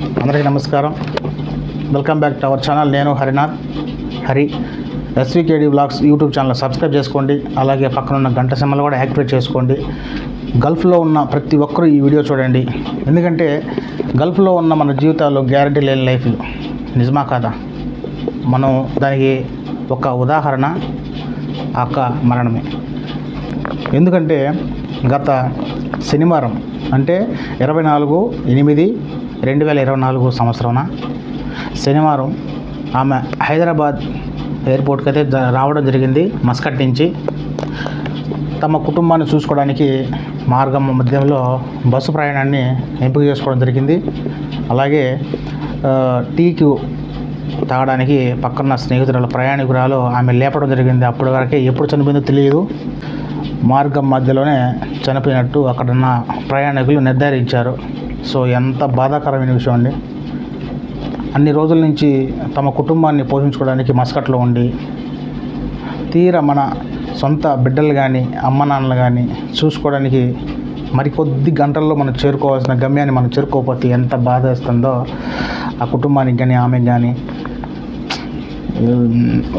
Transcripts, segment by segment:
అందరికీ నమస్కారం. Welcome back to our channel. నేను Hari SVKD vlogs YouTube channel subscribe చేసుకోండి. అలాగే పక్కన ఉన్న గంట సింబల్ కూడా యాక్టివేట్ చేసుకోండి. గల్ఫ్లో ఉన్న ప్రతి ఒక్కరూ ఈ వీడియో చూడండి. ఎందుకంటే గల్ఫ్లో ఉన్న మన జీవితాల్లో గ్యారంటీ లేని లైఫ్ నిజమా కాదా? మనం దానికి ఒక ఉదాహరణ అక్క మరణమే. ఎందుకంటే గత శనివారం అంటే 24/8/2024 సంవత్సరాన శనివారం ఆమె హైదరాబాద్ ఎయిర్పోర్ట్కి అయితే రావడం జరిగింది. మస్కట్ నుంచి తమ కుటుంబాన్ని చూసుకోవడానికి మార్గం మధ్యలో బస్సు ప్రయాణాన్ని ఎంపిక చేసుకోవడం జరిగింది. అలాగే టీకి తాగడానికి పక్కన స్నేహితురాలు ప్రయాణికురాలు ఆమె లేపడం జరిగింది. అప్పటి వరకే ఎప్పుడు చనిపోయిందో తెలియదు. మార్గం మధ్యలోనే చనిపోయినట్టు అక్కడున్న ప్రయాణికులు నిర్ధారించారు. సో ఎంత బాధాకరమైన విషయం అండి. అన్ని రోజుల నుంచి తమ కుటుంబాన్ని పోషించుకోవడానికి మస్కట్లో ఉండి తీరా మన సొంత బిడ్డలు కానీ అమ్మ నాన్నలు కానీ చూసుకోవడానికి మరికొద్ది గంటల్లో మనం చేరుకోవాల్సిన గమ్యాన్ని మనం చేరుకోకపోతే ఎంత బాధ వేస్తుందో ఆ కుటుంబానికి కానీ ఆమెకు కానీ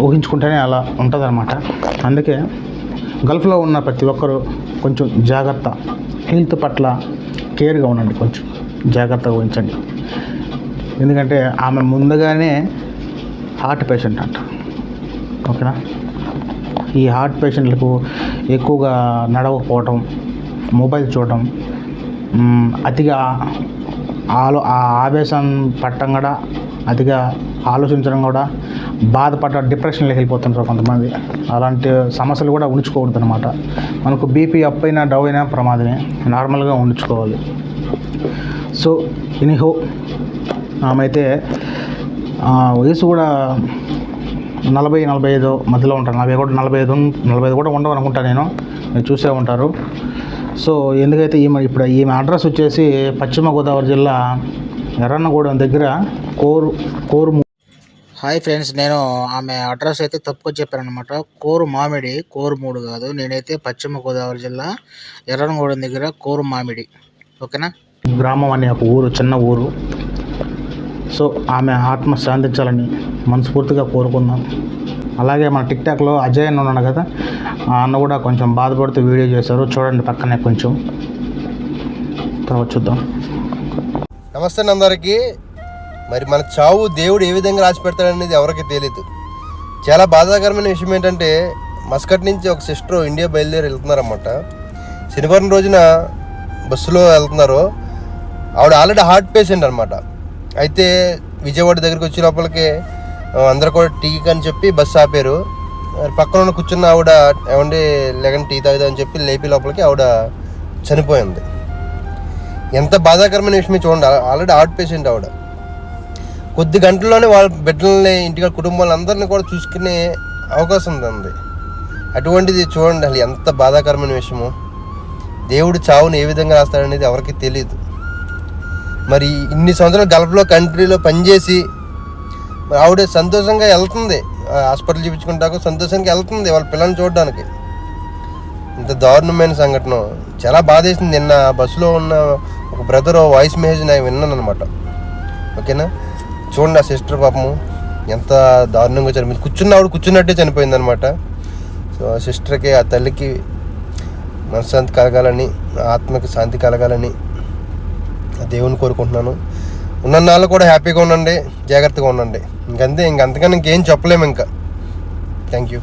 ఊహించుకుంటేనే అలా ఉంటుందన్నమాట. అందుకే గల్ఫ్లో ఉన్న ప్రతి ఒక్కరూ కొంచెం జాగ్రత్త, హెల్త్ పట్ల కేర్గా ఉండండి, కొంచెం జాగ్రత్తగా వహించండి. ఎందుకంటే ఆమె ముందుగానే హార్ట్ పేషెంట్ అంట. ఓకేనా? ఈ హార్ట్ పేషెంట్లకు ఎక్కువగా నడవకపోవటం, మొబైల్ చూడటం, అతిగా ఆవేశం పట్టడం కూడా, అతిగా ఆలోచించడం కూడా, బాధపడ్డ డిప్రెషన్లోకి వెళ్ళిపోతుంటారు కొంతమంది. అలాంటి సమస్యలు కూడా ఉంచుకోకూడదు అనమాట. మనకు బీపీ అప్ అయినా డౌన్ అయినా ప్రమాదమే, నార్మల్గా ఉంచుకోవాలి. సో ఎనీహో ఆమె అయితే వయసు కూడా 40-45 మధ్యలో ఉంటారు. 45 కూడా ఉండవు అనుకుంటా, మీరు చూసే ఉంటారు. సో ఎందుకైతే ఈమె అడ్రస్ వచ్చేసి పశ్చిమ గోదావరి జిల్లా ఎర్రన్నగూడెం దగ్గర కోరు. హాయ్ ఫ్రెండ్స్, నేను ఆమె అడ్రస్ అయితే తప్పుగా చెప్పానమాట. కోరు 3 కాదు. నేనైతే పశ్చిమ గోదావరి జిల్లా ఎర్రన్నగూడెం దగ్గర కోరు మామిడి, ఓకేనా, గ్రామం అనే ఒక ఊరు, చిన్న ఊరు. సో ఆమె ఆత్మ శాంతించాలని మనస్ఫూర్తిగా కోరుకుందాం. అలాగే మన టిక్టాక్లో అజయ్ అన్న ఉన్నాడు కదా, ఆ అన్న కూడా కొంచెం బాధపడుతూ వీడియో చేశారు, చూడండి పక్కనే కొంచెం తర్వాత చూద్దాం. నమస్తే అందరికీ. మరి మన చావు దేవుడు ఏ విధంగా రాసి పెడతాడనేది ఎవరికి తెలియదు. చాలా బాధాకరమైన విషయం ఏంటంటే మస్కట్ నుంచి ఒక సిస్టర్ ఇండియా బయలుదేరి వెళ్తున్నారన్నమాట. శనివారం రోజున బస్సులో వెళ్తున్నారు. ఆవిడ ఆల్రెడీ హార్ట్ పేషెంట్ అనమాట. అయితే విజయవాడ దగ్గరికి వచ్చే లోపలికి అందరూ కూడా టీకి అని చెప్పి బస్సు ఆపారు. పక్కన ఉన్న కూర్చున్న ఆవిడ ఏమండి లేకండి టీ తాగుదా అని చెప్పి లేపి లోపలికి ఆవిడ చనిపోయింది. ఎంత బాధాకరమైన విషయం చూడండి. ఆల్రెడీ హార్ట్ పేషెంట్ ఆవిడ. కొద్ది గంటల్లోనే వాళ్ళ బిడ్డలని, ఇంటికి కుటుంబాలను అందరినీ కూడా చూసుకునే అవకాశం ఉంది. అటువంటిది చూడండి, అసలు ఎంత బాధాకరమైన విషయము. దేవుడు చావుని ఏ విధంగా రాస్తాడనేది ఎవరికి తెలియదు. మరి ఇన్ని సంవత్సరాలు గల్ఫ్లో కంట్రీలో పనిచేసి ఆవిడ సంతోషంగా వెళ్తుంది, హాస్పిటల్ చూపించుకుంటాకు సంతోషంగా వెళ్తుంది వాళ్ళ పిల్లల్ని చూడడానికి. ఇంత దారుణమైన సంఘటన చాలా బాధేసింది. నిన్న బస్సులో ఉన్న ఒక బ్రదర్ వాయిస్ మెసేజ్ నేను విన్నాను అనమాట. ఓకేనా, చూడండి ఆ సిస్టర్ పాపము ఎంత దారుణంగా చనిపోయింది. కూర్చున్నట్టే చనిపోయింది అనమాట. సో ఆ సిస్టర్కి, ఆ తల్లికి మనశ్శాంతి కలగాలని, ఆత్మకి శాంతి కలగాలని దేవుని కోరుకుంటున్నాను. ఉన్న నాళ్ళు కూడా హ్యాపీగా ఉండండి, జాగ్రత్తగా ఉండండి. ఇంకంతే, ఇంకంతకన్నా ఇంకేం చెప్పలేము ఇంకా. Thank you.